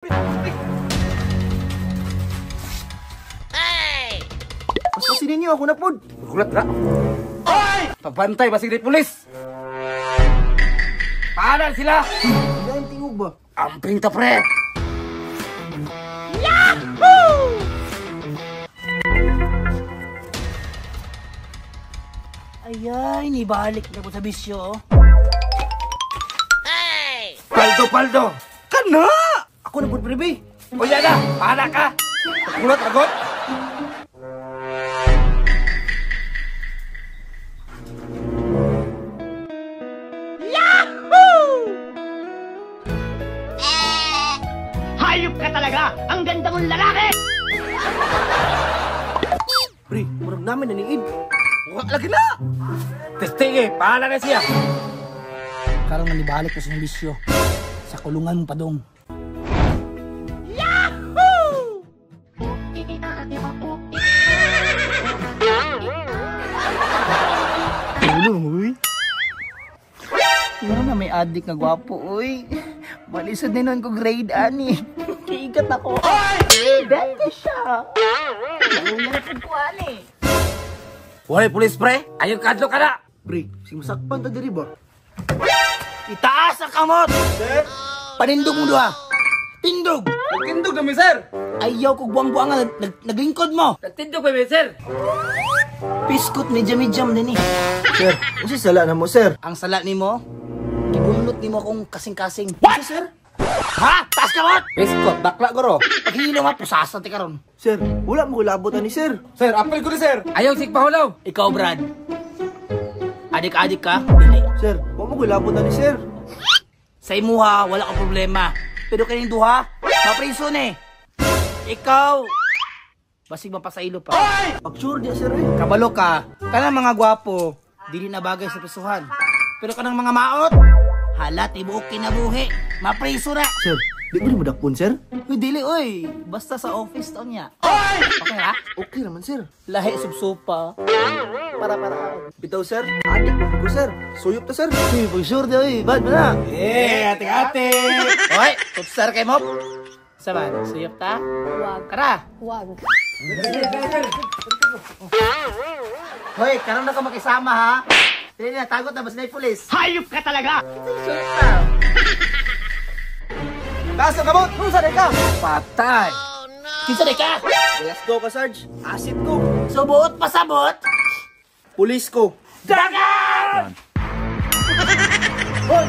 Hey! Mas pasinin niyo ako na pod. Gulat na. Ay! Pabantay ba si pulis? Paanan sila! Yan tingog ba? Amping ta, pre! Yahoo! Ayay, nibalik na ko sa bisyo. Hey! Paldo! Kana! Ako na pod prebe. O yan na! Paana ka! Gulat agot! Hayop ka talaga! Ang ganda mong lalaki! Pre, murag namin naniid. Wala lagi na! Testing eh! Paana na siya! Karang nanibalik ko sa bisyo. Sa kulungan mo pa dong. Yahoo! Ulo mo, uy. Ano na may adik na gwapo, uy. Malisod din nun ko grade ani. Kiigat ako. Dati siya. Nangyari ko ani. Wala pulis, pre! Ayaw kadlo ka na! Pre, sige masakpan ta diri ba? Itaas ang kamot! Sir! Panindog mo doha. Tindog! Nagtindog na, sir! Ayaw ko buwang-buwangan. Naglingkod mo. Nagtindog ba, sir? Piskot medya-medyam din eh. Sir, kasi sala na mo, sir. Ang sala ni mo, gibunlot ni mo akong kasing-kasing. What? Sir? Ha? Taas kamot! Biskot, bakla ko ro! Paghihilo nga, pusasa ti karon. Sir, wala mo kulabotan ni sir. Sir, apel ko ni sir! Ayaw sigpahulaw! Ikaw, Brad. Adik-adik ka? Dili. Sir, wala mo kulabotan ni sir. Sa imuha, wala kang problema. Pero kaning duha, maprison eh. Ikaw, basig mapasaylo pa. Absurd ya, sir, eh. Kabalo ka. Kanang mga gwapo, dili na bagay sa prisuhan. Pero kanang mga maot, halat ibuok kinabuhi. Mapriso na. Sir, di mo dakpon, sir? Uy, dili, uy. Basta sa office to niya. Okay ha? Okay naman, sir. Lahi subsupa. Para. Bitaw, sir. Adik mo ko, sir. Suyop ta, sir. Uy, for sure di, uy. Bad ba na? Eh, ate-ate! Oy, tupsar kay Mop. Saban, suyop ta? Wag. Kara. Wag. Hoy, karon na ka makisama ha. Dili na, tagot na ba sa pulis? Hayop ka talaga! Suyop ta. Taas ang kamot! Kung saan ka? Patay! Kinsa di ka? Let's go ka, Sarge. Asit ko. Subuot pasabot. Pulis ko. Dagan! Hoy!